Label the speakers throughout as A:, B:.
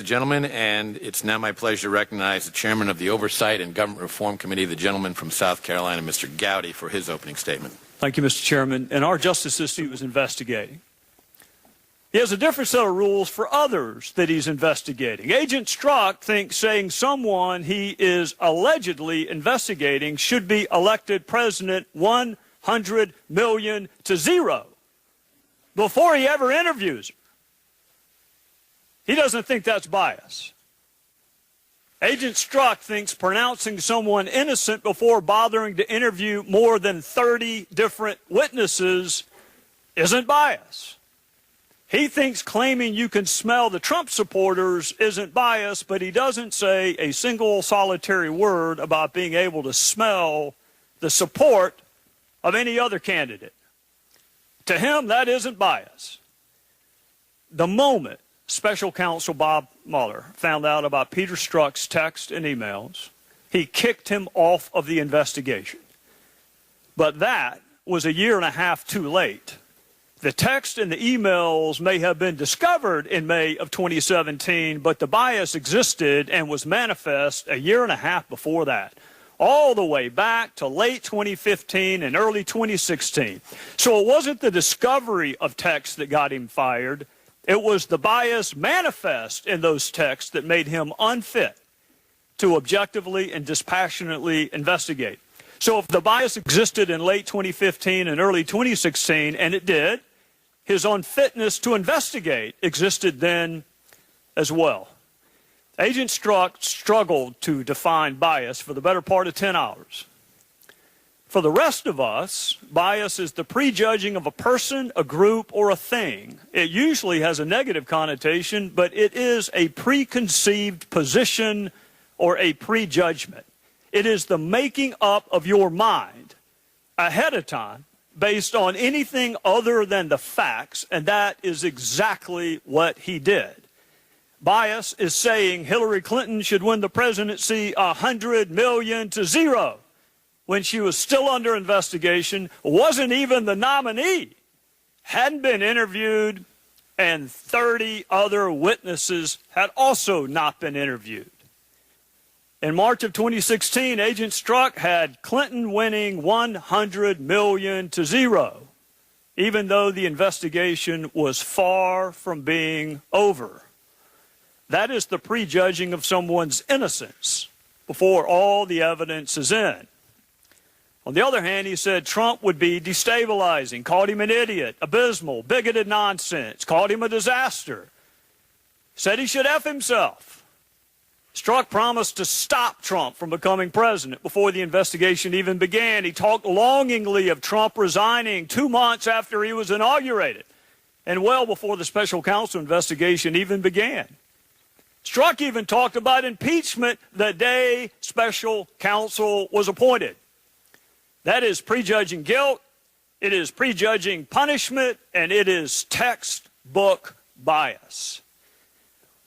A: Gentlemen, and it's now my pleasure to recognize the chairman of the Oversight and Government Reform Committee, the gentleman from South Carolina, Mr. Gowdy, for his opening statement.
B: Thank you, Mr. Chairman. And our justice system was investigating. He has a different set of rules for others that he's investigating. Agent Strzok thinks saying someone he is allegedly investigating should be elected president 100 million to 0 before he ever interviews her. He doesn't think that's bias. Agent Strzok thinks pronouncing someone innocent before bothering to interview more than 30 different witnesses isn't bias. He thinks claiming you can smell the Trump supporters isn't bias, but he doesn't say a single solitary word about being able to smell the support of any other candidate. To him, that isn't bias. The moment Special Counsel Bob Mueller found out about Peter Strzok's texts and emails, he kicked him off of the investigation. But that was a year and a half too late. The text and the emails may have been discovered in May of 2017, but the bias existed and was manifest a year and a half before that, all the way back to late 2015 and early 2016. So it wasn't the discovery of texts that got him fired. It was the bias manifest in those texts that made him unfit to objectively and dispassionately investigate. So if the bias existed in late 2015 and early 2016, and it did, his unfitness to investigate existed then as well. Agent Strzok struggled to define bias for the better part of 10 hours. For the rest of us, bias is the prejudging of a person, a group, or a thing. It usually has a negative connotation, but it is a preconceived position or a prejudgment. It is the making up of your mind ahead of time based on anything other than the facts, and that is exactly what he did. Bias is saying Hillary Clinton should win the presidency 100 million to 0. When she was still under investigation, wasn't even the nominee, hadn't been interviewed, and 30 other witnesses had also not been interviewed. In March of 2016, Agent Strzok had Clinton winning 100 million to 0, even though the investigation was far from being over. That is the prejudging of someone's innocence before all the evidence is in. On the other hand, he said Trump would be destabilizing, called him an idiot, abysmal, bigoted nonsense, called him a disaster, said he should F himself. Strzok promised to stop Trump from becoming president before the investigation even began. He talked longingly of Trump resigning 2 months after he was inaugurated and well before the special counsel investigation even began. Strzok even talked about impeachment the day special counsel was appointed. That is prejudging guilt, it is prejudging punishment, and it is textbook bias.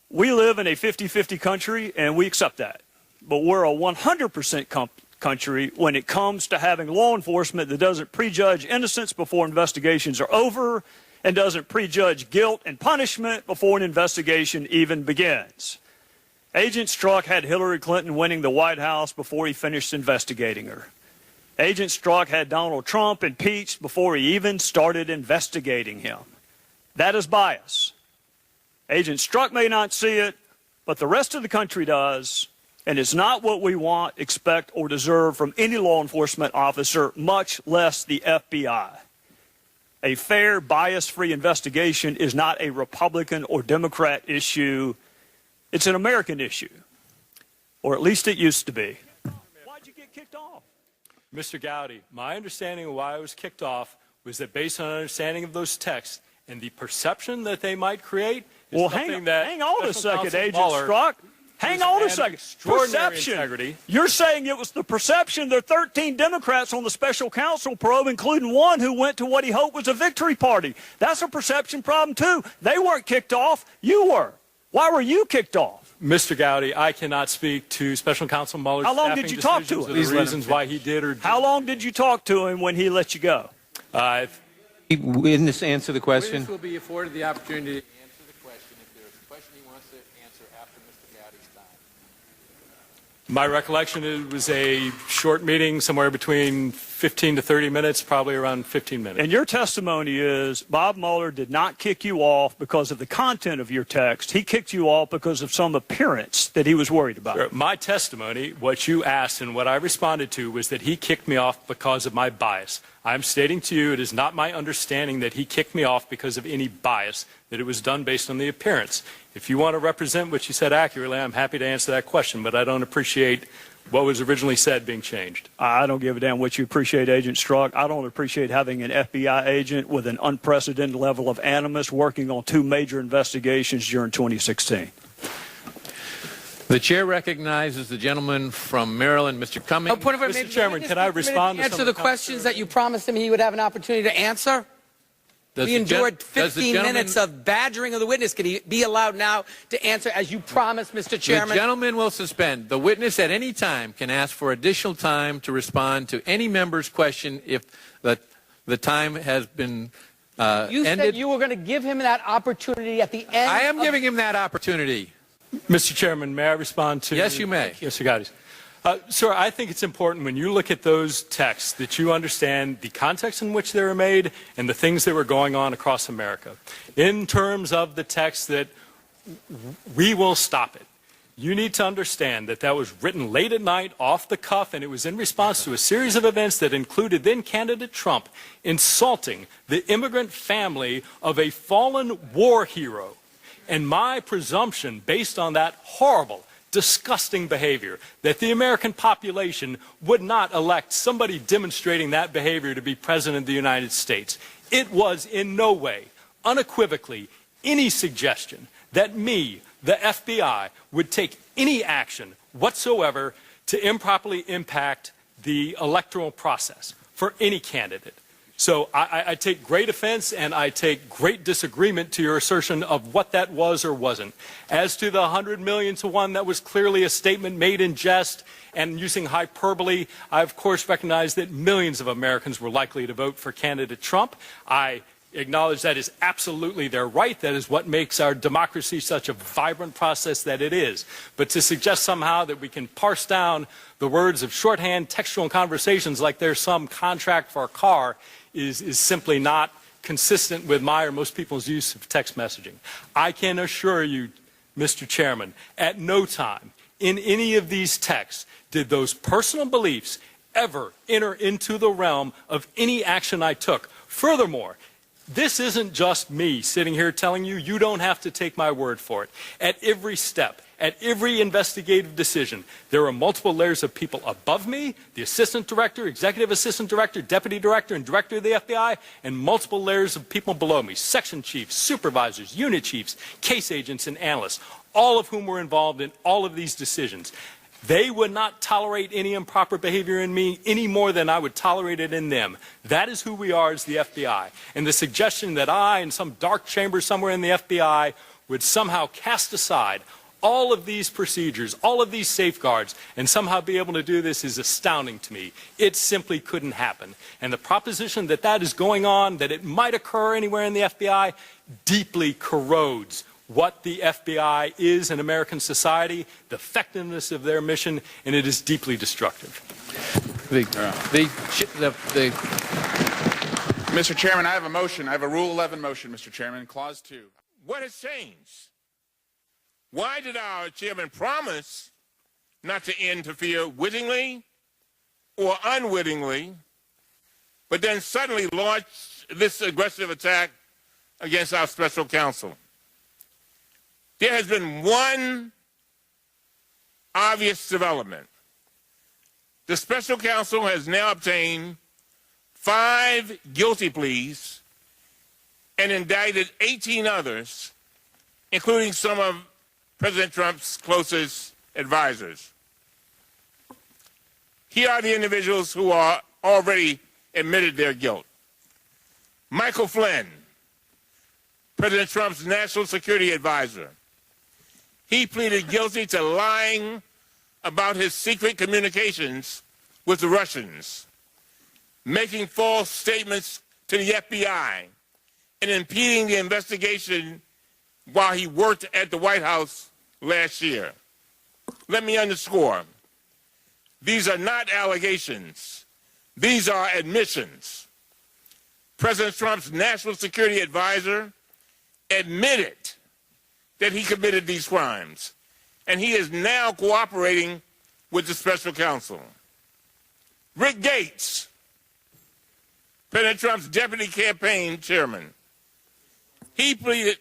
B: We live in a 50-50 country, and we accept that. But we're a 100% country when it comes to having law enforcement that doesn't prejudge innocence before investigations are over and doesn't prejudge guilt and punishment before an investigation even begins. Agent Strzok had Hillary Clinton winning the White House before he finished investigating her. Agent Strzok had Donald Trump impeached before he even started investigating him. That is bias. Agent Strzok may not see it, but the rest of the country does, and it's not what we want, expect, or deserve from any law enforcement officer, much less the FBI. A fair, bias-free investigation is not a Republican or Democrat issue. It's an American issue, or at least it used to be. Why'd you get kicked off?
C: Mr. Gowdy, my understanding of why I was kicked off was that based on understanding of those texts and the perception that they might create is something that
B: hang on a second, Agent Strzok. Hang on a second. Perception.
C: Integrity.
B: You're saying it was the perception. There are 13 Democrats on the special counsel probe, including one who went to what he hoped was a victory party. That's a perception problem, too. They weren't kicked off. You were. Why were you kicked off?
C: Mr. Gowdy, I cannot speak to Special Counsel Mueller's
B: How long did you talk to him?
C: The reasons why he did or didn't.
B: How long did you talk to him when he let you go?
D: Witness answer the question.
E: Witness will be afforded the opportunity to answer the question. If there's a question he wants to answer
C: My recollection, it was a short meeting, somewhere between 15 to 30 minutes, probably around 15 minutes.
B: And your testimony is Bob Mueller did not kick you off because of the content of your text. He kicked you off because of some appearance that he was worried about.
C: Sure. My testimony, what you asked and what I responded to, was that he kicked me off because of my bias. I'm stating to you it is not my understanding that he kicked me off because of any bias, that it was done based on the appearance. If you want to represent what you said accurately, I'm happy to answer that question, but I don't appreciate what was originally said being changed.
B: I don't give a damn what you appreciate, Agent Strzok. I don't appreciate having an FBI agent with an unprecedented level of animus working on 2 major investigations during 2016.
A: The chair recognizes the gentleman from Maryland, Mr. Cummings.
D: Point of order,
C: Mr. Chairman, can I respond to some
D: answer
C: of
D: the questions that you promised him he would have an opportunity to answer? We endured 15 minutes of badgering of the witness. Can he be allowed now to answer as you promised, Mr. Chairman?
A: The gentleman will suspend. The witness at any time can ask for additional time to respond to any member's question if the time has been
D: You
A: ended.
D: said you were going to give him that opportunity at the end.
A: I am giving him that opportunity.
C: Mr. Chairman, may I respond to...
A: Yes, you may.
C: Yes, Mr. Gowdy. Sir, I think it's important when you look at those texts that you understand the context in which they were made and the things that were going on across America. In terms of the text that we will stop it, you need to understand that that was written late at night, off the cuff, and it was in response to a series of events that included then-candidate Trump insulting the immigrant family of a fallen war hero. And my presumption, based on that horrible, disgusting behavior, that the American population would not elect somebody demonstrating that behavior to be president of the United States. It was in no way, unequivocally, any suggestion that me, the FBI, would take any action whatsoever to improperly impact the electoral process for any candidate. So I take great offense and I take great disagreement to your assertion of what that was or wasn't. As to the 100 million to 1, that was clearly a statement made in jest and using hyperbole. I, of course, recognize that millions of Americans were likely to vote for candidate Trump. I acknowledge that is absolutely their right. That is what makes our democracy such a vibrant process that it is. But to suggest somehow that we can parse down the words of shorthand textual conversations like there's some contract for a car is simply not consistent with my or most people's use of text messaging. I can assure you, Mr. Chairman, at no time in any of these texts did those personal beliefs ever enter into the realm of any action I took. Furthermore, this isn't just me sitting here telling you, you don't have to take my word for it. At every step, at every investigative decision, there are multiple layers of people above me, the assistant director, executive assistant director, deputy director, and director of the FBI, and multiple layers of people below me, section chiefs, supervisors, unit chiefs, case agents, and analysts, all of whom were involved in all of these decisions. They would not tolerate any improper behavior in me any more than I would tolerate it in them. That is who we are as the FBI. And the suggestion that I, in some dark chamber somewhere in the FBI, would somehow cast aside all of these procedures, all of these safeguards, and somehow be able to do this is astounding to me. It simply couldn't happen. And the proposition that that is going on, that it might occur anywhere in the FBI, deeply corrodes what the FBI is in American society, the effectiveness of their mission, and it is deeply destructive.
E: Mr. Chairman, I have a motion. I have a Rule 11 motion, Mr. Chairman, Clause 2.
F: What has changed? Why did our chairman promise not to interfere wittingly or unwittingly, but then suddenly launch this aggressive attack against our special counsel? There has been one obvious development. The special counsel has now obtained 5 guilty pleas and indicted 18 others, including some of President Trump's closest advisors. Here are the individuals who are already admitted their guilt. Michael Flynn, President Trump's national security advisor. He pleaded guilty to lying about his secret communications with the Russians, making false statements to the FBI, and impeding the investigation while he worked at the White House last year. Let me underscore. These are not allegations. These are admissions. President Trump's national security advisor admitted that he committed these crimes, and he is now cooperating with the special counsel. Rick Gates, President Trump's deputy campaign chairman, he pleaded.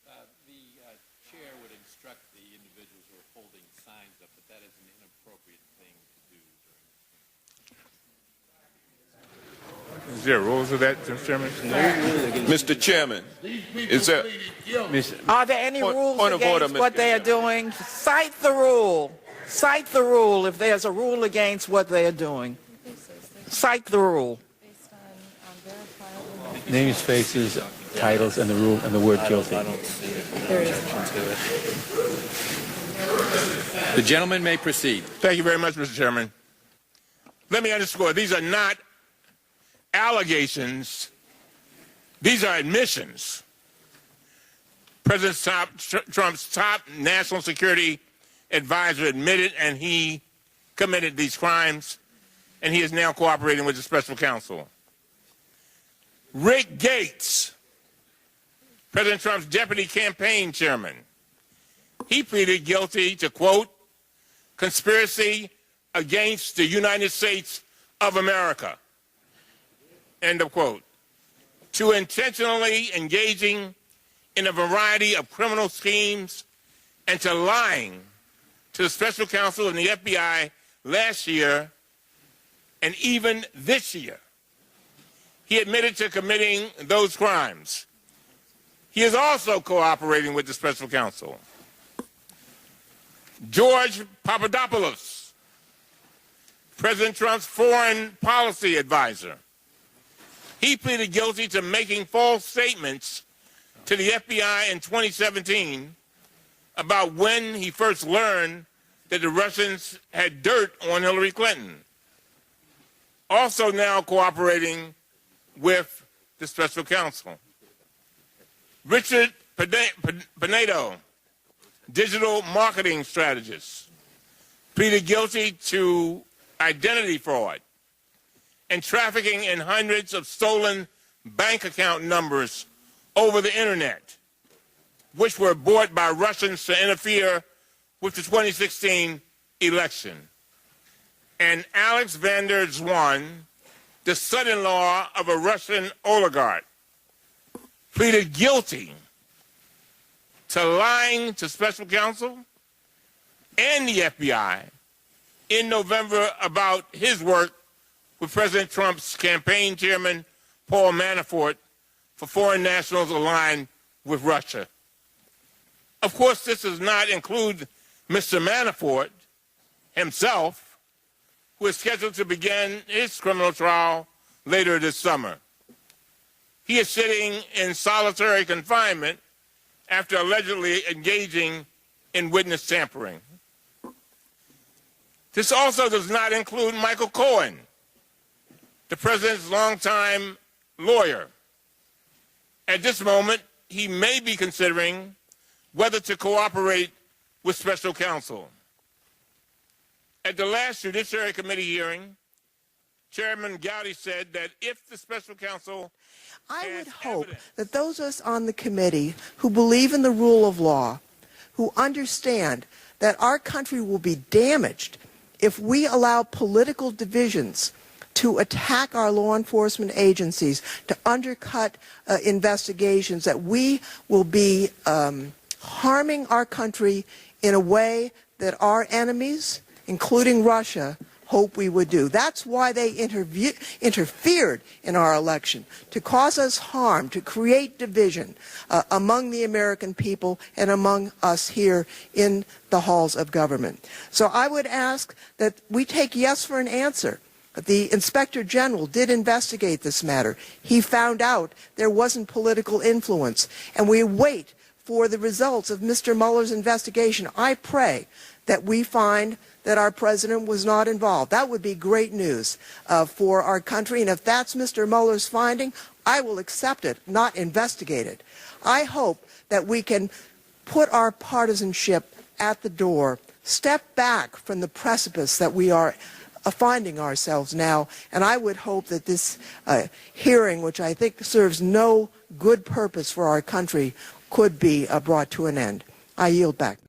A: The chair would instruct the individuals who are holding signs up, but that is an inappropriate thing to do.
F: Is there rules of that, Mr. Chairman?
G: Mr. Chairman, is there
H: Are there any rules
G: point of
H: against
G: order,
H: what
G: Ms.
H: they are doing? Cite the rule. Cite the rule if there's a rule against what they are doing. Cite the rule.
I: Names, faces, titles, and the rule and the word guilty.
A: The gentleman may proceed.
F: Thank you very much, Mr. Chairman. Let me underscore, these are not allegations. These are admissions. President Trump's top national security advisor admitted and he committed these crimes, and he is now cooperating with the special counsel. Rick Gates, President Trump's deputy campaign chairman, he pleaded guilty to, quote, conspiracy against the United States of America, end of quote, to intentionally engaging in a variety of criminal schemes and to lying to the special counsel and the FBI last year and even this year. He admitted to committing those crimes. He is also cooperating with the special counsel. George Papadopoulos, President Trump's foreign policy advisor, he pleaded guilty to making false statements to the FBI in 2017 about when he first learned that the Russians had dirt on Hillary Clinton. Also now cooperating with the special counsel. Richard Pinedo, digital marketing strategist, pleaded guilty to identity fraud and trafficking in hundreds of stolen bank account numbers over the internet, which were bought by Russians to interfere with the 2016 election. And Alex van der Zwaan, the son-in-law of a Russian oligarch, pleaded guilty to lying to special counsel and the FBI in November about his work with President Trump's campaign chairman, Paul Manafort, for foreign nationals aligned with Russia. Of course, this does not include Mr. Manafort himself, who is scheduled to begin his criminal trial later this summer. He is sitting in solitary confinement after allegedly engaging in witness tampering. This also does not include Michael Cohen, the president's longtime lawyer. At this moment, he may be considering whether to cooperate with special counsel. At the last Judiciary Committee hearing, Chairman Gowdy said that if the special counsel
H: I would
F: has
H: hope
F: evidence,
H: that those of us on the committee who believe in the rule of law, who understand that our country will be damaged if we allow political divisions to attack our law enforcement agencies, to undercut investigations, that we will be harming our country in a way that our enemies, including Russia, hope we would do. That's why they interfered in our election, to cause us harm, to create division among the American people and among us here in the halls of government. So I would ask that we take yes for an answer. The Inspector General did investigate this matter. He found out there wasn't political influence, and we wait for the results of Mr. Mueller's investigation. I pray that we find that our president was not involved. That would be great news for our country, and if that's Mr. Mueller's finding, I will accept it, not investigate it. I hope that we can put our partisanship at the door, step back from the precipice that we are finding ourselves now, and I would hope that this hearing, which I think serves no good purpose for our country, could be brought to an end. I yield back.